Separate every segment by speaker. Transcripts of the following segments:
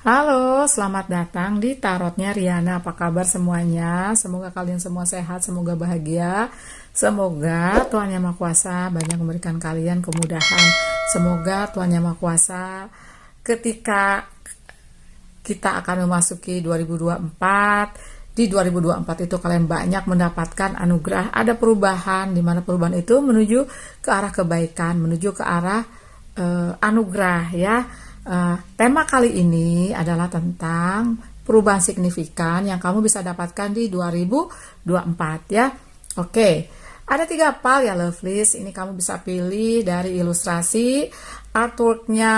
Speaker 1: Halo, selamat datang di Tarotnya Riana. Apa kabar semuanya? Semoga kalian semua sehat, semoga bahagia. Semoga Tuhan Yang Maha Kuasa banyak memberikan kalian kemudahan. Semoga Tuhan Yang Maha Kuasa ketika kita akan memasuki 2024, di 2024 itu kalian banyak mendapatkan anugerah, ada perubahan, di mana perubahan itu menuju ke arah kebaikan, menuju ke arah anugerah ya. Tema kali ini adalah tentang perubahan signifikan yang kamu bisa dapatkan di 2024 ya. Oke, ada 3 file ya lovelies. Ini kamu bisa pilih dari ilustrasi artworknya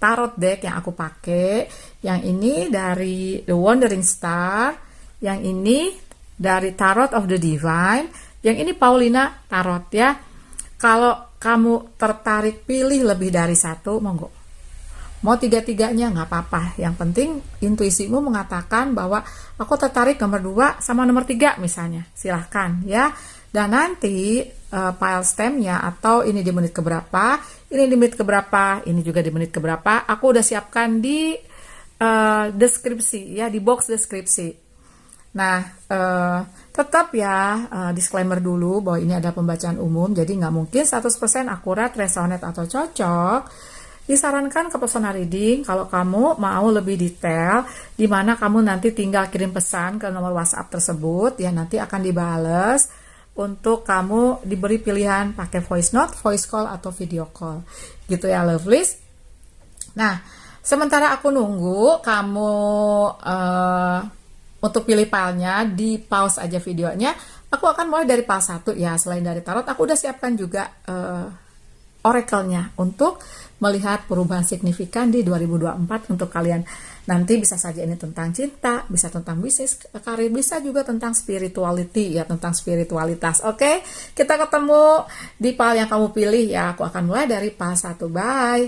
Speaker 1: tarot deck yang aku pakai. Yang ini dari The Wandering Star, yang ini dari Tarot of the Divine, yang ini Paulina Tarot ya. Kalau kamu tertarik pilih lebih dari satu, monggo. Mau 3-3-nya nggak apa-apa. Yang penting intuisimu mengatakan bahwa aku tertarik nomor 2 sama nomor 3 misalnya. Silahkan ya. Dan nanti file stemnya atau ini di menit keberapa, ini di menit keberapa, ini juga di menit keberapa, aku udah siapkan di deskripsi ya, di box deskripsi. Nah, tetap ya disclaimer dulu bahwa ini adalah pembacaan umum, jadi nggak mungkin 100% akurat, resonate atau cocok. Disarankan ke personal reading kalau kamu mau lebih detail, di mana kamu nanti tinggal kirim pesan ke nomor WhatsApp tersebut, ya nanti akan dibales untuk kamu diberi pilihan pakai voice note, voice call, atau video call. Gitu ya lovelies. Nah, sementara aku nunggu kamu untuk pilih filenya, di pause aja videonya. Aku akan mulai dari file 1 ya. Selain dari tarot, aku udah siapkan juga oracle-nya untuk melihat perubahan signifikan di 2024 untuk kalian. Nanti bisa saja ini tentang cinta, bisa tentang bisnis, karir, bisa juga tentang spirituality ya, tentang spiritualitas. Oke, kita ketemu di file yang kamu pilih ya. Aku akan mulai dari file 1. Bye.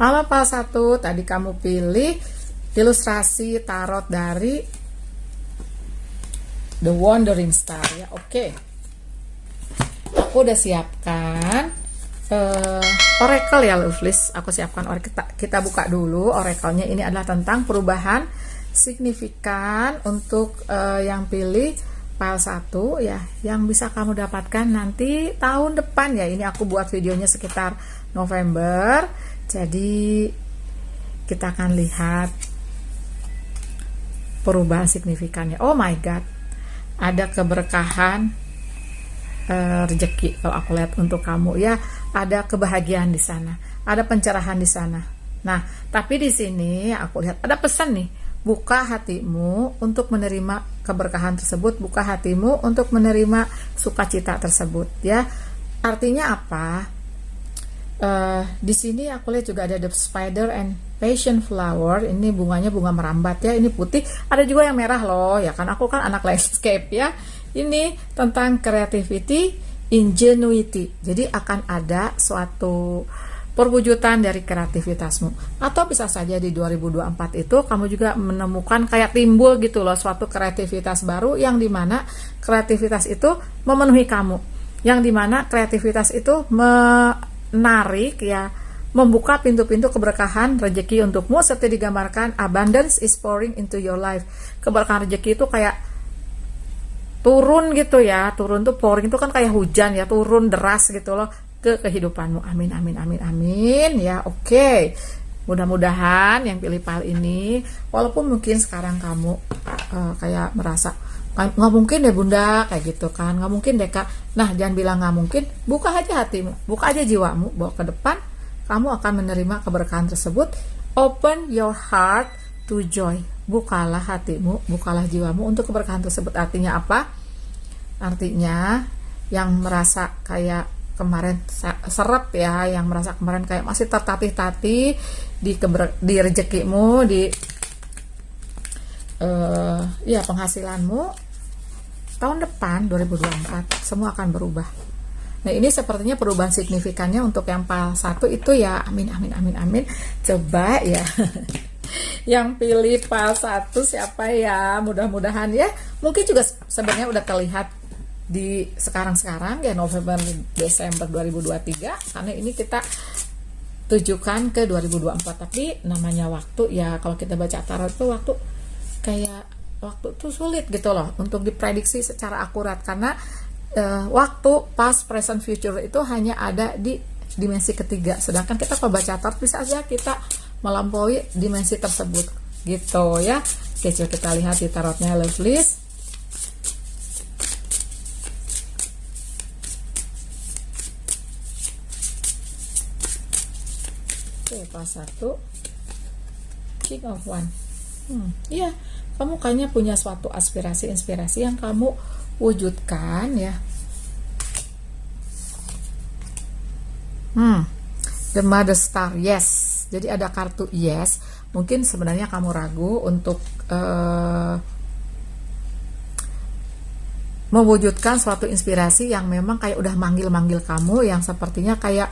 Speaker 1: Halo file 1, tadi kamu pilih ilustrasi tarot dari The Wandering Star ya. Oke. Aku udah siapkan oracle ya lovelies. Aku siapkan oracle. Kita buka dulu oracle-nya. Ini adalah tentang perubahan signifikan untuk yang pilih file 1 ya, yang bisa kamu dapatkan nanti tahun depan ya. Ini aku buat videonya sekitar November. Jadi kita akan lihat perubahan signifikannya. Oh my god. Ada keberkahan, rezeki kalau aku lihat untuk kamu ya, ada kebahagiaan di sana, ada pencerahan di sana. Nah, tapi di sini aku lihat ada pesan nih, buka hatimu untuk menerima keberkahan tersebut, buka hatimu untuk menerima sukacita tersebut ya. Artinya apa? Di sini aku lihat juga ada the spider and passion flower. Ini bunganya bunga merambat ya, ini putih, ada juga yang merah loh ya kan, aku kan anak landscape ya. Ini tentang creativity, ingenuity. Jadi akan ada suatu perwujudan dari kreativitasmu. Atau bisa saja di 2024 itu kamu juga menemukan kayak timbul gitu loh suatu kreativitas baru, yang dimana kreativitas itu memenuhi kamu, yang dimana kreativitas itu menarik ya, membuka pintu-pintu keberkahan rezeki untukmu, seperti digambarkan abundance is pouring into your life. Keberkahan rezeki itu kayak turun gitu ya, turun tuh, pouring itu kan kayak hujan ya, turun deras gitu loh ke kehidupanmu. Amin amin amin amin ya. Oke, mudah-mudahan yang pilih file ini, walaupun mungkin sekarang kamu kayak merasa nggak mungkin deh bunda, kayak gitu kan, nggak mungkin deh kak. Nah, jangan bilang nggak mungkin, buka aja hatimu, buka aja jiwamu bahwa ke depan kamu akan menerima keberkahan tersebut. Open your heart to joy. Bukalah hatimu, bukalah jiwamu untuk keberkahan tersebut. Artinya apa? Artinya yang merasa kayak kemarin seret ya, yang merasa kemarin kayak masih tertatih-tatih di rezekimu, di ya penghasilanmu, tahun depan 2024 semua akan berubah. Nah, ini sepertinya perubahan signifikannya untuk yang file 1 itu ya. Amin amin amin amin. Coba ya. Yang pilih file 1 siapa ya? Mudah-mudahan ya. Mungkin juga sebenarnya udah terlihat di sekarang ya, November Desember 2023, karena ini kita tujukan ke 2024. Tapi namanya waktu ya, kalau kita baca tarot itu waktu kayak waktu tuh sulit gitu loh untuk diprediksi secara akurat, karena waktu past, present, future itu hanya ada di dimensi ketiga, sedangkan kita kalau baca tarot bisa aja kita melampaui dimensi tersebut gitu ya. Oke, coba kita lihat di tarotnya Lovelies. Oke, pas 1 King of One. Iya, kamu kayaknya punya suatu aspirasi, inspirasi yang kamu wujudkan ya. The Mother Star, yes. Jadi ada kartu yes. Mungkin sebenarnya kamu ragu untuk mewujudkan suatu inspirasi yang memang kayak udah manggil-manggil kamu, yang sepertinya kayak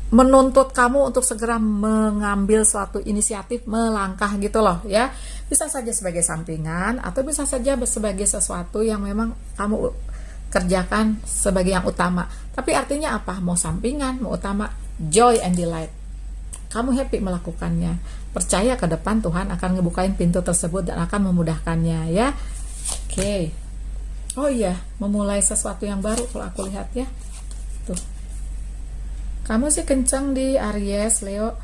Speaker 1: menuntut kamu untuk segera mengambil suatu inisiatif, melangkah gitu loh ya. Bisa saja sebagai sampingan atau bisa saja sebagai sesuatu yang memang kamu kerjakan sebagai yang utama. Tapi artinya apa? Mau sampingan, mau utama, joy and delight. Kamu happy melakukannya. Percaya ke depan Tuhan akan ngebukain pintu tersebut dan akan memudahkannya ya. Oke. Oh iya, memulai sesuatu yang baru kalau aku lihat ya. Tuh. Kamu sih kencang di Aries, Leo,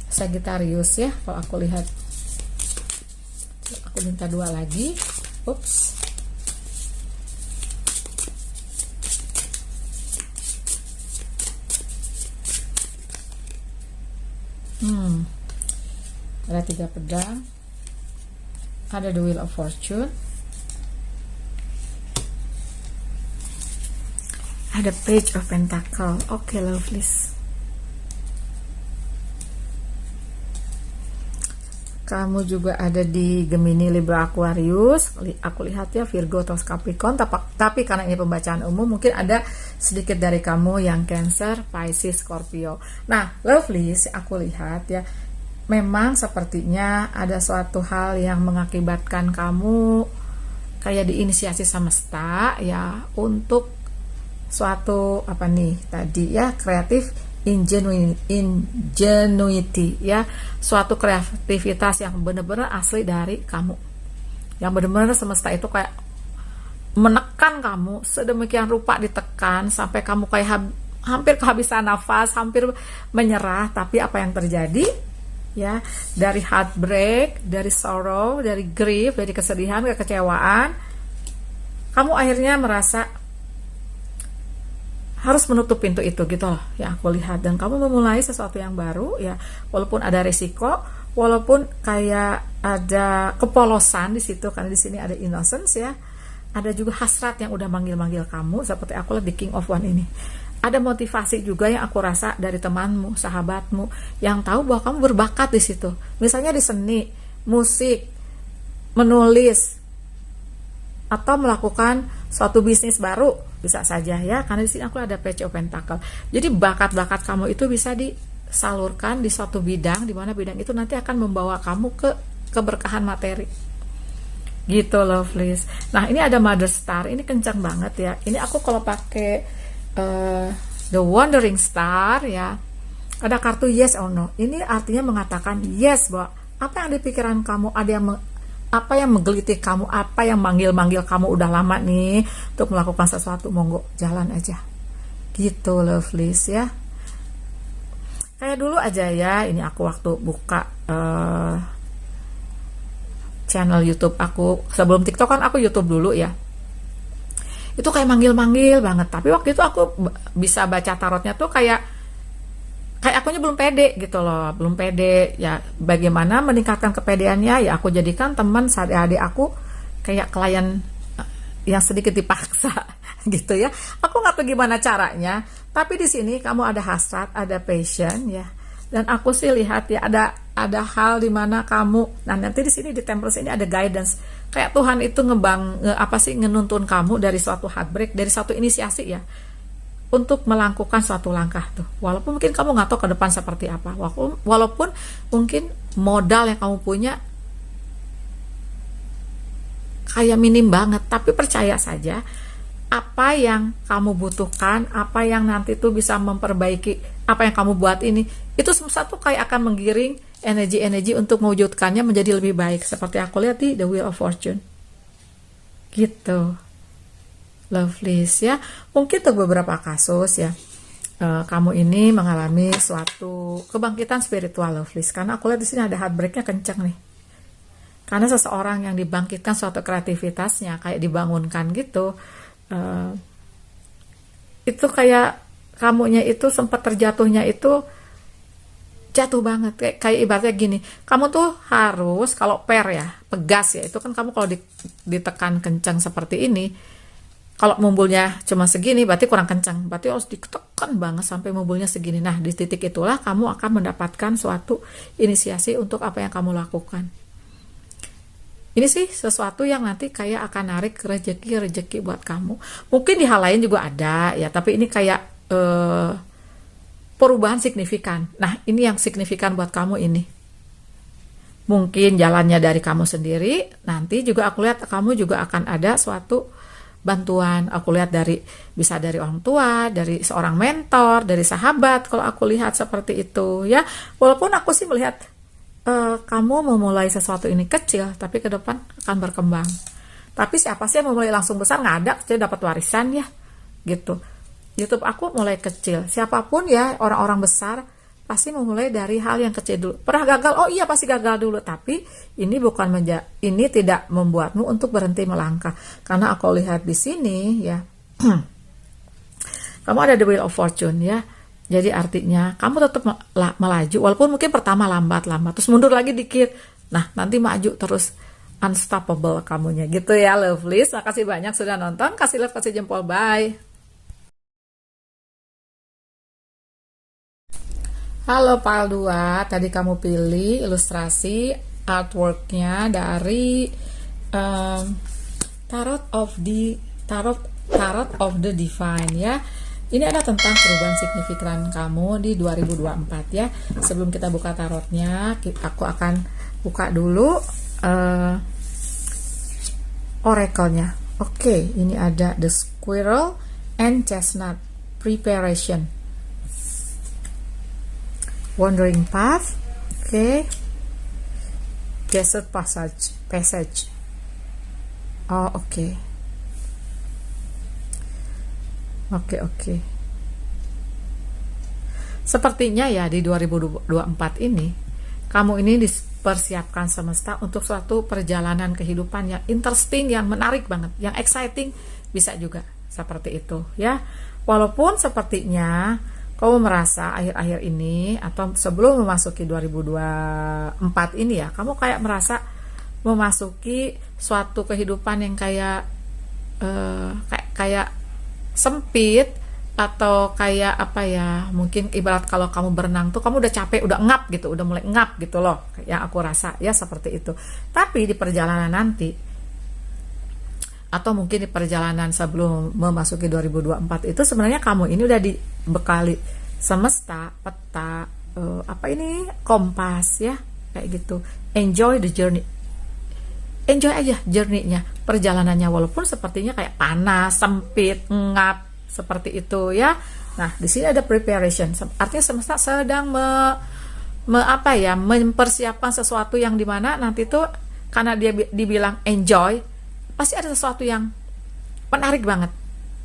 Speaker 1: Sagittarius ya kalau aku lihat. Aku minta 2 lagi. Ups. Ada 3 pedang, ada the Wheel of Fortune, ada Page of Pentacle. Oke, Lovelies. Kamu juga ada di Gemini, Libra, Aquarius. Aku lihat ya Virgo atau Capricorn. Tapi karena ini pembacaan umum, mungkin ada sedikit dari kamu yang Cancer, Pisces, Scorpio. Nah, Lovelies, aku lihat ya, memang sepertinya ada suatu hal yang mengakibatkan kamu kayak diinisiasi semesta ya untuk suatu apa nih tadi ya, kreatif ingenuity ya, suatu kreativitas yang benar-benar asli dari kamu, yang benar-benar semesta itu kayak menekan kamu sedemikian rupa, ditekan sampai kamu kayak hampir kehabisan nafas, hampir menyerah. Tapi apa yang terjadi ya, dari heartbreak, dari sorrow, dari grief, dari kesedihan, kekecewaan, kamu akhirnya merasa harus menutup pintu itu gitu loh ya, aku lihat. Dan kamu memulai sesuatu yang baru ya, walaupun ada resiko, walaupun kayak ada kepolosan di situ, karena di sini ada innocence ya, ada juga hasrat yang udah manggil-manggil kamu, seperti aku lihat di King of One ini. Ada motivasi juga yang aku rasa dari temanmu, sahabatmu, yang tahu bahwa kamu berbakat di situ. Misalnya di seni, musik, menulis, atau melakukan suatu bisnis baru, bisa saja ya. Karena di sini aku ada Page of Pentacle. Jadi bakat-bakat kamu itu bisa disalurkan di suatu bidang, di mana bidang itu nanti akan membawa kamu ke keberkahan materi. Gitu, Lovelies. Nah, ini ada Mother Star. Ini kencang banget ya. Ini aku kalau pakai The Wandering Star ya, ada kartu yes or no. Ini artinya mengatakan yes, bahwa apa yang di pikiran kamu, ada yang apa yang menggelitik kamu, apa yang manggil-manggil kamu udah lama nih untuk melakukan sesuatu, monggo jalan aja. Gitu, Lovelies ya. Kayak dulu aja ya, ini aku waktu buka channel YouTube aku, sebelum TikTok kan aku YouTube dulu ya. Itu kayak manggil-manggil banget, tapi waktu itu aku bisa baca tarotnya tuh kayak akunya belum pede gitu loh, belum pede ya. Bagaimana meningkatkan kepedeannya ya, aku jadikan teman adik-adik aku kayak klien yang sedikit dipaksa gitu ya. Aku nggak tahu gimana caranya, tapi di sini kamu ada hasrat, ada passion ya, dan aku sih lihat ya ada hal di mana kamu, nah nanti di sini di Temperance ini ada guidance, kayak Tuhan itu ngenuntun kamu dari suatu heartbreak, dari suatu inisiasi ya, untuk melakukan suatu langkah tuh. Walaupun mungkin kamu nggak tahu ke depan seperti apa, walaupun mungkin modal yang kamu punya kayak minim banget, tapi percaya saja apa yang kamu butuhkan, apa yang nanti tuh bisa memperbaiki apa yang kamu buat ini, itu semesta tuh kayak akan menggiring energi-energi untuk mewujudkannya menjadi lebih baik, seperti aku lihat di The Wheel of Fortune gitu. Lovelies ya, mungkin untuk beberapa kasus ya, kamu ini mengalami suatu kebangkitan spiritual, Lovelies, karena aku lihat di sini ada heartbreaknya kenceng nih. Karena seseorang yang dibangkitkan suatu kreativitasnya, kayak dibangunkan gitu, itu kayak kamunya itu sempat terjatuhnya itu jatuh banget, kayak ibaratnya gini, kamu tuh harus kalau ya pegas ya, itu kan kamu kalau ditekan kencang seperti ini, kalau mumbulnya cuma segini berarti kurang kencang, berarti harus ditekan banget sampai mumbulnya segini. Nah, di titik itulah kamu akan mendapatkan suatu inisiasi untuk apa yang kamu lakukan. Ini sih sesuatu yang nanti kayak akan narik rezeki buat kamu. Mungkin di hal lain juga ada ya, tapi ini kayak perubahan signifikan. Nah, ini yang signifikan buat kamu ini. Mungkin jalannya dari kamu sendiri, nanti juga aku lihat kamu juga akan ada suatu bantuan. Aku lihat bisa dari orang tua, dari seorang mentor, dari sahabat, kalau aku lihat seperti itu ya. Walaupun aku sih melihat kamu memulai sesuatu ini kecil, tapi ke depan akan berkembang. Tapi siapa sih yang memulai langsung besar? Nggak ada, saya dapat warisan ya, gitu. YouTube aku mulai kecil. Siapapun ya, orang-orang besar pasti memulai dari hal yang kecil dulu. Pernah gagal? Oh iya, pasti gagal dulu. Tapi ini ini tidak membuatmu untuk berhenti melangkah. Karena aku lihat di sini ya, kamu ada the Wheel of Fortune ya. Jadi artinya kamu tetap melaju, walaupun mungkin pertama lambat, terus mundur lagi dikit. Nah, nanti maju terus, unstoppable kamunya gitu ya, Lovelies. Makasih banyak sudah nonton. Kasih love, kasih jempol, bye. Halo Pal 2, tadi kamu pilih ilustrasi artworknya dari Tarot of the Divine ya. Ini ada tentang perubahan signifikan kamu di 2024 ya. Sebelum kita buka tarotnya, aku akan buka dulu oracle-nya. Oke, ini ada The Squirrel and Chestnut Preparation. Wandering Path. Oke. Desert Passage. Oh, oke. Oke. Sepertinya ya di 2024 ini kamu ini dipersiapkan semesta untuk suatu perjalanan kehidupan yang interesting, yang menarik banget, yang exciting, bisa juga seperti itu ya. Walaupun sepertinya kamu merasa akhir-akhir ini atau sebelum memasuki 2024 ini ya, kamu kayak merasa memasuki suatu kehidupan yang kayak sempit, atau kayak apa ya, mungkin ibarat kalau kamu berenang tuh kamu udah capek, udah ngap gitu, udah mulai ngap gitu loh, yang aku rasa ya seperti itu. Tapi di perjalanan nanti, atau mungkin di perjalanan sebelum memasuki 2024 itu, sebenarnya kamu ini udah dibekali semesta, peta, kompas ya, kayak gitu. Enjoy the journey, enjoy aja journey-nya, perjalanannya, walaupun sepertinya kayak panas, sempit, ngap, seperti itu ya. Nah, di sini ada preparation, artinya semesta sedang mempersiapkan sesuatu yang dimana nanti tuh, karena dia dibilang enjoy, pasti ada sesuatu yang menarik banget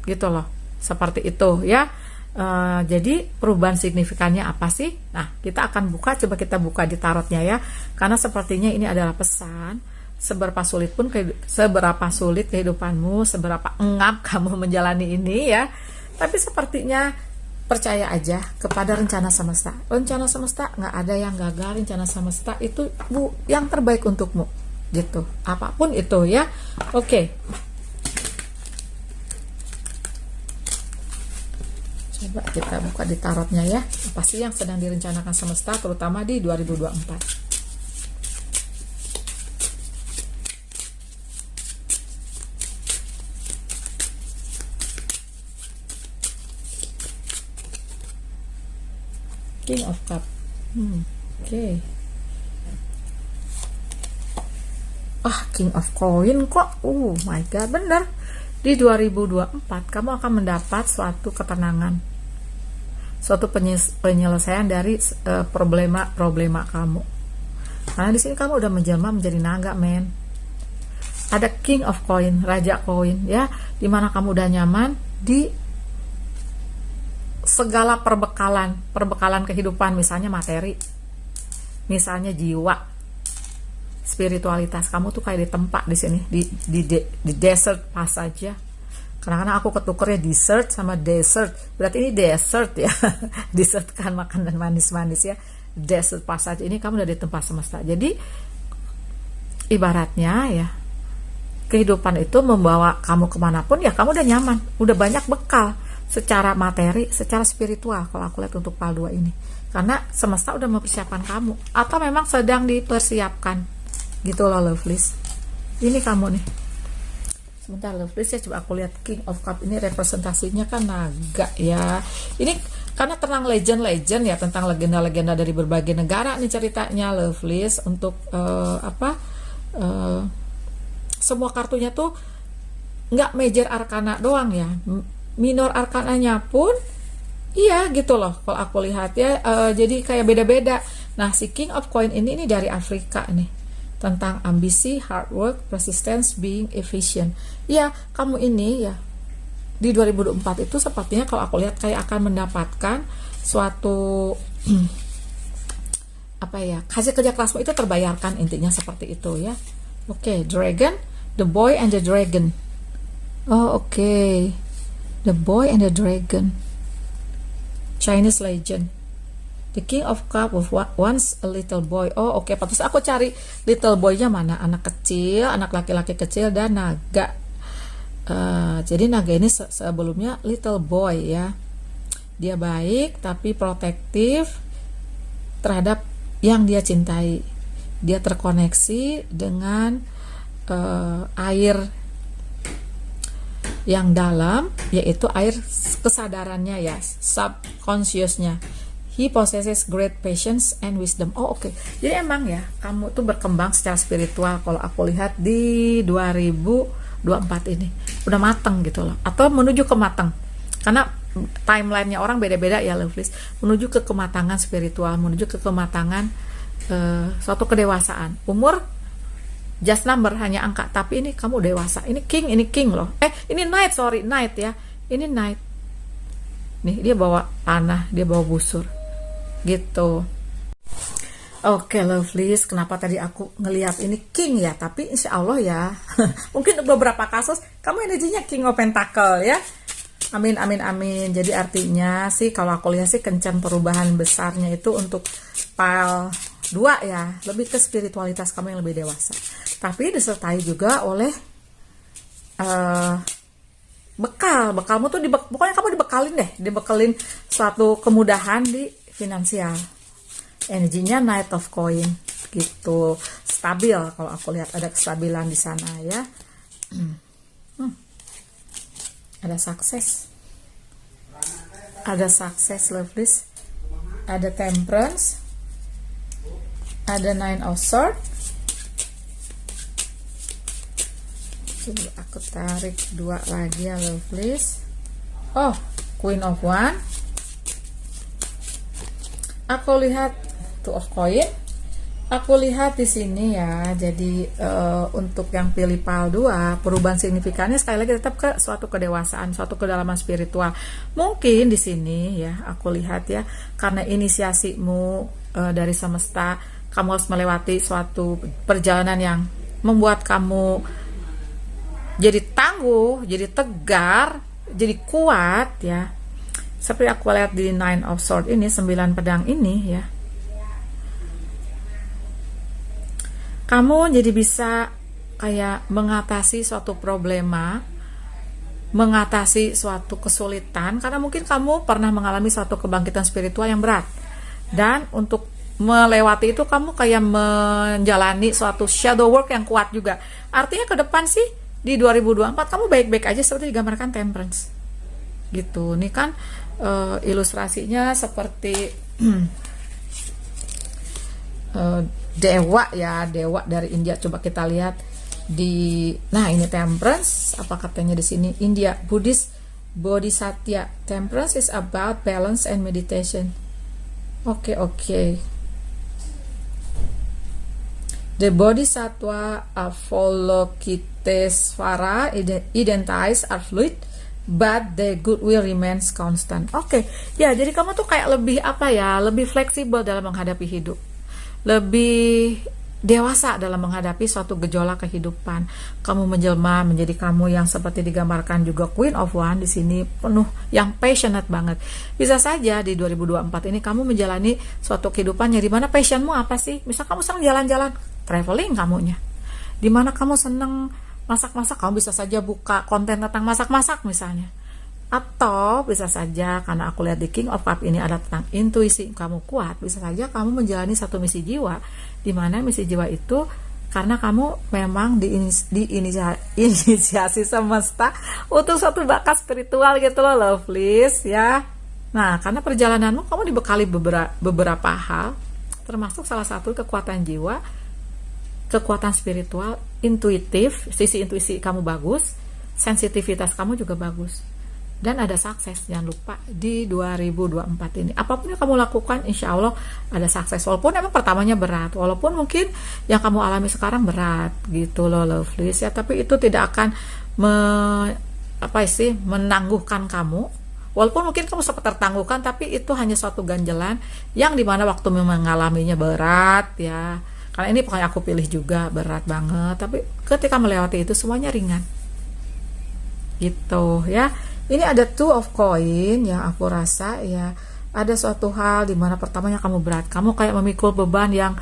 Speaker 1: gitu loh, seperti itu ya. Jadi perubahan signifikannya apa sih? Nah, kita akan buka, coba kita buka di tarotnya ya, karena sepertinya ini adalah pesan. Seberapa sulit kehidupanmu, seberapa engap kamu menjalani ini ya, tapi sepertinya percaya aja kepada rencana semesta. Rencana semesta nggak ada yang gagal, rencana semesta itu yang terbaik untukmu gitu, apapun itu ya. Oke. Coba kita buka di tarotnya ya, apa sih yang sedang direncanakan semesta terutama di 2024. King of Cup. Oke. King of Coin kok. Oh my god, bener. Di 2024 kamu akan mendapat suatu ketenangan, suatu penyelesaian dari problema kamu. Karena di sini kamu udah menjelma menjadi naga, men. Ada King of Coin, Raja Koin, ya, dimana kamu udah nyaman di segala perbekalan kehidupan, misalnya materi, misalnya jiwa, spiritualitas kamu tuh kayak ditempa di sini, di desert passage ya. Kadang-kadang aku ketukernya dessert sama desert, berarti ini desert ya. Dessert kan makanan manis-manis ya. Desert passage ini kamu udah di tempat semesta. Jadi ibaratnya ya, kehidupan itu membawa kamu kemanapun ya, kamu udah nyaman, udah banyak bekal secara materi, secara spiritual kalau aku lihat untuk PAL 2 ini. Karena semesta udah mempersiapkan kamu, atau memang sedang dipersiapkan gitu loh, lovelies. Ini kamu nih. Sebentar lovelies ya, coba aku lihat King of Cup ini representasinya kan naga ya. Ini karena tentang legend ya, tentang legenda-legenda dari berbagai negara nih ceritanya, lovelies. Untuk semua kartunya tuh nggak major arcana doang ya, minor arkananya pun iya gitu loh kalau aku lihat ya. Jadi kayak beda-beda. Nah, si King of Coin ini dari Afrika nih, tentang ambisi, hard work, persistence, being efficient. Ya, kamu ini ya di 2024 itu sepertinya kalau aku lihat kayak akan mendapatkan suatu apa ya, hasil kerja kerasmu itu terbayarkan, intinya seperti itu ya. Oke, Dragon, the boy and the dragon. Oh, oke. The boy and the dragon. Chinese legend. The King of Cup was once a little boy. Oh, oke. Terus aku cari little boy-nya mana? Anak kecil, anak laki-laki kecil, dan naga. Jadi naga ini sebelumnya little boy ya. Dia baik tapi protektif terhadap yang dia cintai. Dia terkoneksi dengan air yang dalam, yaitu air kesadarannya ya, subconsciousnya. He possesses great patience and wisdom. Oh, oke. Jadi emang ya, kamu tuh berkembang secara spiritual kalau aku lihat di 2024 ini. Udah mateng gitu loh. Atau menuju ke mateng. Karena timeline-nya orang beda-beda ya, lovelies. Menuju ke kematangan spiritual, menuju ke kematangan suatu kedewasaan. Umur just number, hanya angka, tapi ini kamu dewasa. Ini king loh. Ini knight ya. Ini knight. Nih, dia bawa panah, dia bawa busur. Gitu. Oke, lovelies, kenapa tadi aku ngelihat ini king ya? Tapi insya Allah ya, mungkin beberapa kasus kamu energinya king of pentacle ya. Amin, amin, amin. Jadi artinya sih kalau aku lihat sih kencan perubahan besarnya itu untuk PAL 2 ya, lebih ke spiritualitas kamu yang lebih dewasa. Tapi disertai juga oleh bekalmu tuh pokoknya kamu dibekalin suatu kemudahan di finansial. Energinya Knight of Coin gitu, stabil kalau aku lihat, ada kestabilan di sana ya. Ada sukses, lovelies, ada temperance, ada Nine of Swords. Coba aku tarik dua lagi ya, lovelies. Oh, Queen of One. Aku lihat Two of Coin. Aku lihat di sini ya. Jadi untuk yang pilih PAL 2, perubahan signifikannya sekali lagi tetap ke suatu kedewasaan, suatu kedalaman spiritual. Mungkin di sini ya, aku lihat ya, karena inisiasimu dari semesta, kamu harus melewati suatu perjalanan yang membuat kamu jadi tangguh, jadi tegar, jadi kuat ya. Seperti aku lihat di Nine of Swords ini, 9 pedang ini ya. Kamu jadi bisa kayak mengatasi suatu problema, mengatasi suatu kesulitan, karena mungkin kamu pernah mengalami suatu kebangkitan spiritual yang berat. Dan untuk melewati itu kamu kayak menjalani suatu shadow work yang kuat juga. Artinya ke depan sih di 2024 kamu baik-baik aja, seperti digambarkan temperance gitu. Ini kan ilustrasinya seperti dewa ya, dewa dari India. Coba kita lihat Nah ini temperance, apa katanya di sini? India Buddhist Bodhisattva. Temperance is about balance and meditation. Oke. The Bodhisattva Avalokitesvara identities are fluid, but the goodwill remains constant. Ya, jadi kamu tuh kayak lebih lebih fleksibel dalam menghadapi hidup, lebih dewasa dalam menghadapi suatu gejolak kehidupan. Kamu menjelma menjadi kamu yang seperti digambarkan juga Queen of One di sini, penuh yang passionate banget. Bisa saja di 2024 ini kamu menjalani suatu kehidupan yang dimana passionmu apa sih? Misal kamu senang jalan-jalan, traveling kamunya. Dimana kamu senang masak-masak, kamu bisa saja buka konten tentang masak-masak misalnya. Atau bisa saja, karena aku lihat di King of Cup ini ada tentang intuisi kamu kuat, bisa saja kamu menjalani satu misi jiwa, di mana misi jiwa itu karena kamu memang diinisiasi semesta untuk suatu bakat spiritual gitu loh, lovelies ya. Nah, karena perjalananmu kamu dibekali beberapa hal, termasuk salah satu kekuatan jiwa, kekuatan spiritual, intuitif, sisi intuisi kamu bagus, sensitivitas kamu juga bagus. Dan ada sukses, jangan lupa di 2024 ini. Apapun yang kamu lakukan, insya Allah ada sukses. Walaupun emang pertamanya berat, walaupun mungkin yang kamu alami sekarang berat, gitu loh, lovelies ya. Tapi itu tidak akan menangguhkan kamu. Walaupun mungkin kamu sempat tertangguhkan, tapi itu hanya suatu ganjelan yang dimana waktu mengalaminya berat ya. Karena ini pokoknya aku pilih juga berat banget. Tapi ketika melewati itu semuanya ringan, gitu ya. Ini ada two of coin yang aku rasa ya, ada suatu hal di mana pertamanya kamu berat, kamu kayak memikul beban yang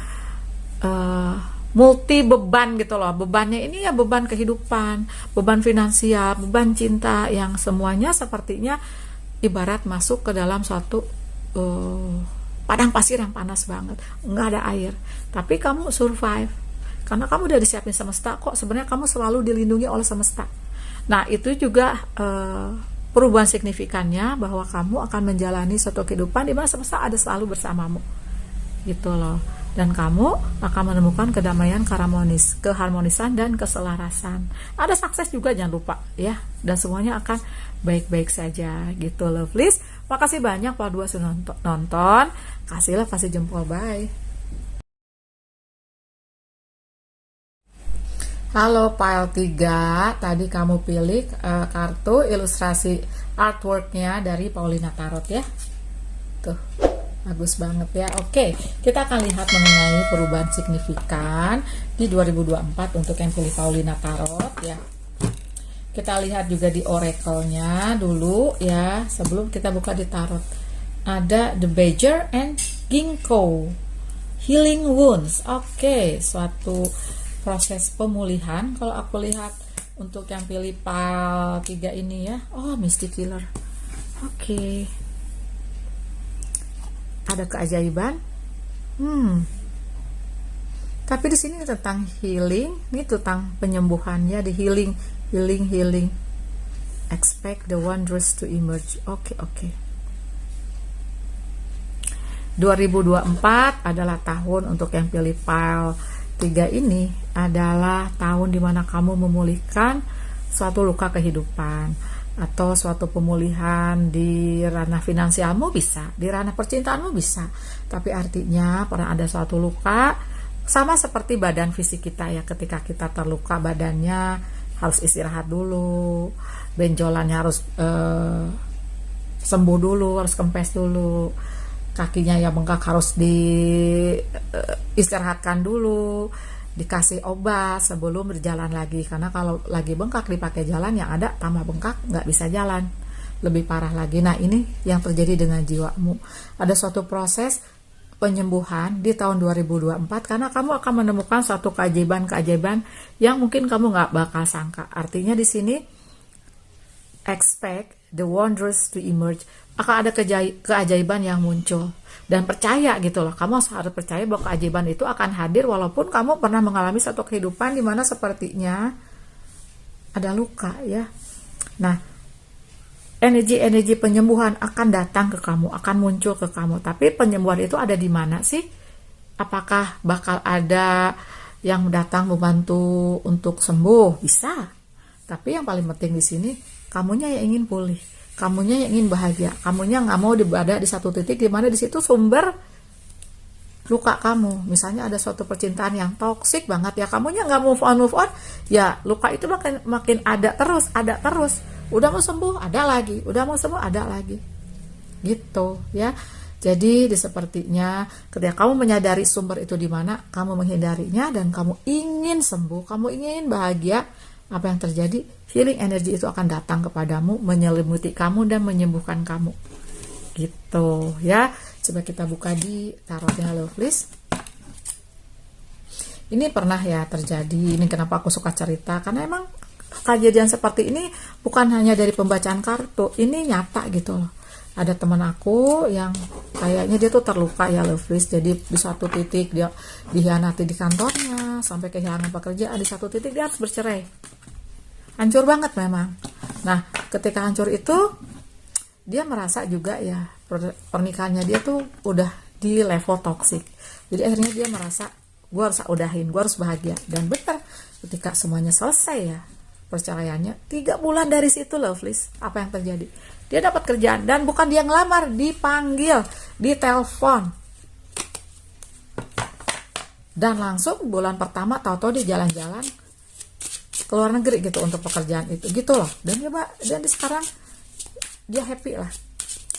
Speaker 1: multi beban gitu loh. Bebannya ini ya beban kehidupan, beban finansial, beban cinta, yang semuanya sepertinya ibarat masuk ke dalam suatu padang pasir yang panas banget, nggak ada air, tapi kamu survive karena kamu udah disiapin semesta kok. Sebenarnya kamu selalu dilindungi oleh semesta. Nah itu juga perubahan signifikannya bahwa kamu akan menjalani suatu kehidupan di mana semesta ada selalu bersamamu, gitu loh. Dan kamu akan menemukan kedamaian, keharmonisan dan keselarasan. Ada sukses juga, jangan lupa ya. Dan semuanya akan baik-baik saja, gitu loh, please. Makasih banyak Pak Dua sudah nonton. Kasih jempol, bye. Halo Pile 3, tadi kamu pilih kartu ilustrasi artworknya dari Paulina Tarot ya. Tuh, bagus banget ya. Oke, kita akan lihat mengenai perubahan signifikan di 2024 untuk yang pilih Paulina Tarot ya. Kita lihat juga di oracle-nya dulu ya, sebelum kita buka di tarot. Ada The Badger and Ginkgo, Healing Wounds. Oke, suatu proses pemulihan. Kalau aku lihat untuk yang pilih pile 3 ini ya, Mystic Killer. Oke. Ada keajaiban. Tapi di sini tentang healing, ini tentang penyembuhannya, di healing. Expect the wonders to emerge. Oke. 2024 adalah tahun untuk yang pilih pile 3 ini, adalah tahun dimana kamu memulihkan suatu luka kehidupan atau suatu pemulihan di ranah finansialmu bisa, di ranah percintaanmu bisa. Tapi artinya pernah ada suatu luka, sama seperti badan fisik kita ya, ketika kita terluka badannya harus istirahat dulu, benjolannya harus sembuh dulu, harus kempes dulu, kakinya yang bengkak harus diistirahatkan dulu, dikasih obat sebelum berjalan lagi. Karena kalau lagi bengkak dipakai jalan, yang ada tambah bengkak, nggak bisa jalan, lebih parah lagi. Nah ini yang terjadi dengan jiwamu. Ada suatu proses penyembuhan di tahun 2024 karena kamu akan menemukan suatu keajaiban yang mungkin kamu nggak bakal sangka. Artinya di sini expect the wonders to emerge, akan ada keajaiban yang muncul, dan percaya gitu loh. Kamu harus percaya bahwa keajaiban itu akan hadir walaupun kamu pernah mengalami satu kehidupan di mana sepertinya ada luka ya. Nah, energi penyembuhan akan datang ke kamu, akan muncul ke kamu. Tapi penyembuhan itu ada di mana sih? Apakah bakal ada yang datang membantu untuk sembuh, bisa. Tapi yang paling penting di sini, kamunya yang ingin pulih, kamunya yang ingin bahagia, kamunya nggak mau berada di satu titik di mana di situ sumber luka kamu. Misalnya ada suatu percintaan yang toksik banget ya, kamunya nggak move on, ya luka itu makin ada terus. Udah mau sembuh ada lagi, udah mau sembuh ada lagi, gitu ya. Jadi sepertinya ketika kamu menyadari sumber itu di mana, kamu menghindarinya dan kamu ingin sembuh, kamu ingin bahagia, apa yang terjadi? Healing energy itu akan datang kepadamu, menyelimuti kamu dan menyembuhkan kamu, gitu ya. Coba kita buka di tarotnya Lovelies. Ini pernah ya terjadi. Ini kenapa aku suka cerita, karena emang kejadian seperti ini bukan hanya dari pembacaan kartu, ini nyata gitu loh. Ada teman aku yang kayaknya dia tuh terluka ya Lovelies. Jadi di satu titik dia dihianati di kantornya, sampai kehilangan pekerjaan. Di satu titik dia harus bercerai. Hancur banget memang. Nah, ketika hancur itu dia merasa juga ya pernikahannya dia tuh udah di level toksik. Jadi akhirnya dia merasa, gue harus udahin, gue harus bahagia. Dan benar, ketika semuanya selesai ya perceraiannya, 3 bulan dari situ Lovelies, apa yang terjadi? Dia dapat kerjaan, dan bukan dia ngelamar, dipanggil, ditelepon. Dan langsung bulan pertama tahu-tahu dia jalan-jalan ke luar negeri gitu untuk pekerjaan itu, gitu loh. Dan dia sekarang dia happy lah.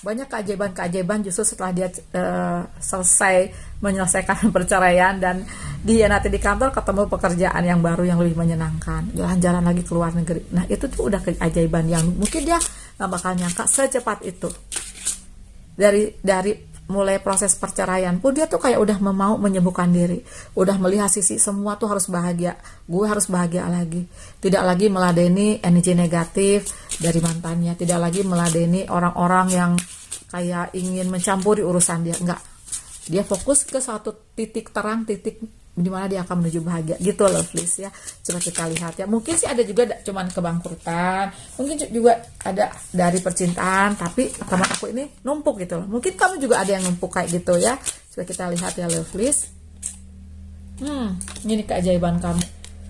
Speaker 1: Banyak keajaiban justru setelah dia selesai menyelesaikan perceraian dan dihianati di kantor, ketemu pekerjaan yang baru yang lebih menyenangkan, jalan-jalan lagi ke luar negeri. Nah itu tuh udah keajaiban yang mungkin dia gak bakal nyangka secepat itu. Dari mulai proses perceraian pun dia tuh kayak udah mau menyembuhkan diri, udah melihat sisi semua tuh harus bahagia, gue harus bahagia lagi, tidak lagi meladeni energi negatif dari mantannya, tidak lagi meladeni orang-orang yang kayak ingin mencampuri urusan dia. Enggak, dia fokus ke satu titik terang, titik di mana dia akan menuju bahagia, gitu Lovelies ya. Coba kita lihat ya, mungkin sih ada juga cuman kebangkrutan, mungkin juga ada dari percintaan, tapi teman aku ini numpuk gitu loh. Mungkin kamu juga ada yang numpuk kayak gitu ya. Coba kita lihat ya Lovelies. Ini keajaiban kamu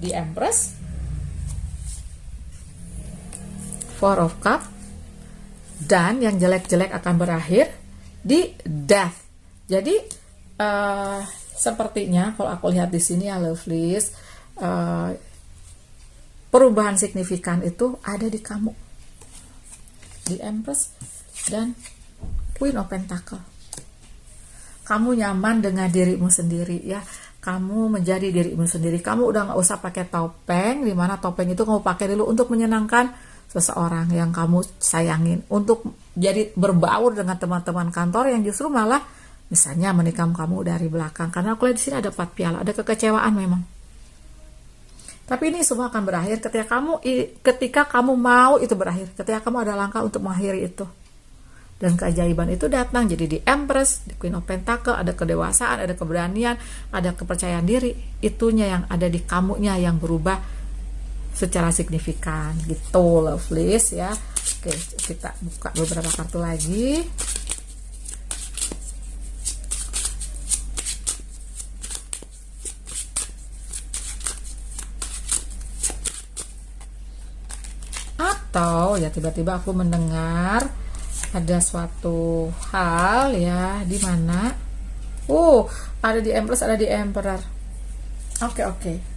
Speaker 1: di Empress, Four of Cups, dan yang jelek-jelek akan berakhir di Death. Jadi sepertinya kalau aku lihat di sini ya Lovelies, perubahan signifikan itu ada di kamu, di Empress dan Queen of Pentacle. Kamu nyaman dengan dirimu sendiri ya, kamu menjadi dirimu sendiri. Kamu udah nggak usah pakai topeng, dimana topeng itu kamu pakai dulu untuk menyenangkan seseorang yang kamu sayangin, untuk jadi berbaur dengan teman-teman kantor yang justru malah misalnya menikam kamu dari belakang. Karena aku lihat di sini ada 4 piala, ada kekecewaan memang. Tapi ini semua akan berakhir ketika kamu mau itu berakhir, ketika kamu ada langkah untuk mengakhiri itu. Dan keajaiban itu datang. Jadi di Empress, di Queen of Pentacle ada kedewasaan, ada keberanian, ada kepercayaan diri. Itunya yang ada di kamunya yang berubah secara signifikan, gitu Lovelies ya. Oke, kita buka beberapa kartu lagi. Atau ya tiba-tiba aku mendengar ada suatu hal ya, di mana ada di Empress, ada di Emperor. Oke.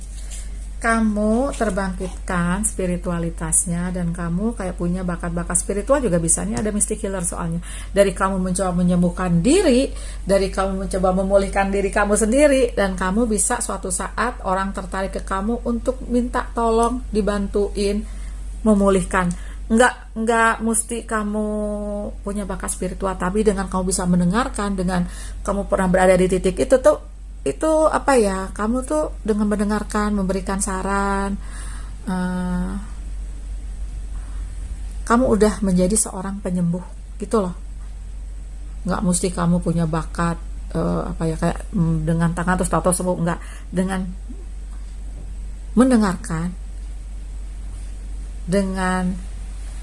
Speaker 1: Kamu terbangkitkan spiritualitasnya, dan kamu kayak punya bakat-bakat spiritual juga bisa. Nih ada Mystic Healer soalnya. Dari kamu mencoba menyembuhkan diri, dari kamu mencoba memulihkan diri kamu sendiri, dan kamu bisa suatu saat orang tertarik ke kamu untuk minta tolong dibantuin memulihkan. Enggak mesti kamu punya bakat spiritual, tapi dengan kamu bisa mendengarkan, dengan kamu pernah berada di titik itu apa ya, kamu tuh dengan mendengarkan, memberikan saran, kamu udah menjadi seorang penyembuh gitu loh. Enggak mesti kamu punya bakat kayak dengan tangan terus tahu sembuh, enggak. Dengan mendengarkan, dengan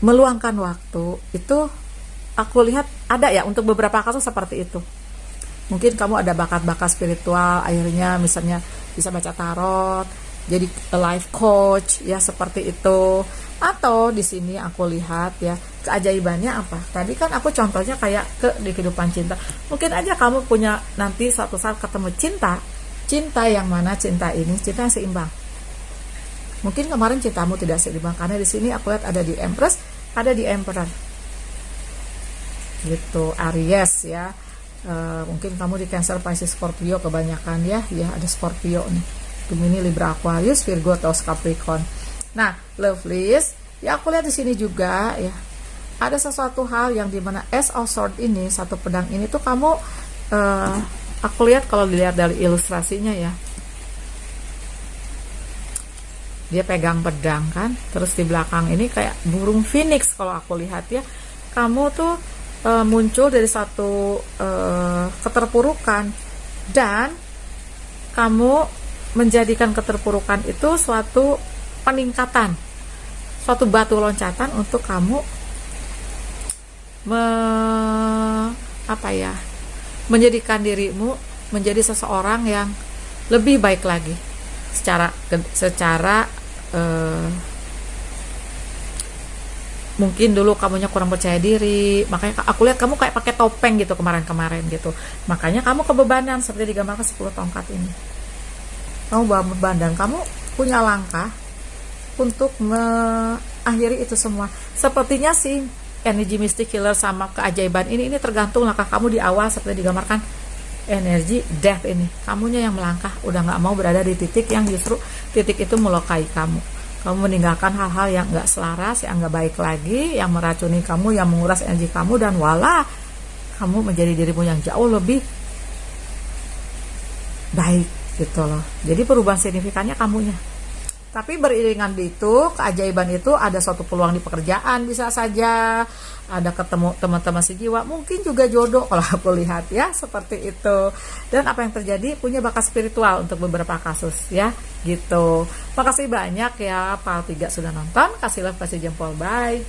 Speaker 1: meluangkan waktu, itu aku lihat ada ya untuk beberapa kasus seperti itu. Mungkin kamu ada bakat-bakat spiritual, akhirnya misalnya bisa baca tarot, jadi life coach ya, seperti itu. Atau di sini aku lihat ya, keajaibannya apa? Tadi kan aku contohnya kayak di kehidupan cinta. Mungkin aja kamu punya nanti suatu saat ketemu cinta yang mana cinta ini cinta yang seimbang. Mungkin kemarin cintamu tidak seimbang, karena di sini aku lihat ada di Empress, ada di Emperor. Gitu, Aries ya. Mungkin kamu di Cancer, Pisces, Scorpio kebanyakan ya. Ya, ada Scorpio nih. Gemini, Libra, Aquarius, Virgo, Taurus, Capricorn. Nah, Lovelies, ya aku lihat di sini juga ya. Ada sesuatu hal yang dimana Ace of Swords ini, satu pedang ini tuh kamu, aku lihat kalau dilihat dari ilustrasinya ya, dia pegang pedang kan, terus di belakang ini kayak burung phoenix kalau aku lihat ya. Kamu tuh muncul dari satu keterpurukan, dan kamu menjadikan keterpurukan itu suatu peningkatan, suatu batu loncatan untuk kamu menjadikan dirimu menjadi seseorang yang lebih baik lagi secara mungkin dulu kamunya kurang percaya diri, makanya aku lihat kamu kayak pakai topeng gitu kemarin gitu, makanya kamu kebebanan seperti digambarkan 10 tongkat ini. Kamu bawa beban dan kamu punya langkah untuk mengakhiri itu semua. Sepertinya sih energi mystic healer sama keajaiban ini tergantung langkah kamu di awal, seperti digambarkan energi death ini. Kamunya yang melangkah, udah nggak mau berada di titik yang justru titik itu melukai kamu. Kamu meninggalkan hal-hal yang nggak selaras, yang nggak baik lagi, yang meracuni kamu, yang menguras energi kamu, dan wala, kamu menjadi dirimu yang jauh lebih baik gitu loh. Jadi perubahan signifikannya kamunya. Tapi beriringan itu, keajaiban itu, ada suatu peluang di pekerjaan bisa saja, ada ketemu teman-teman sejiwa, mungkin juga jodoh kalau aku lihat ya, seperti itu. Dan apa yang terjadi, punya bakat spiritual untuk beberapa kasus ya, gitu. Makasih banyak ya, Pal 3 sudah nonton, kasih love, kasih jempol, bye.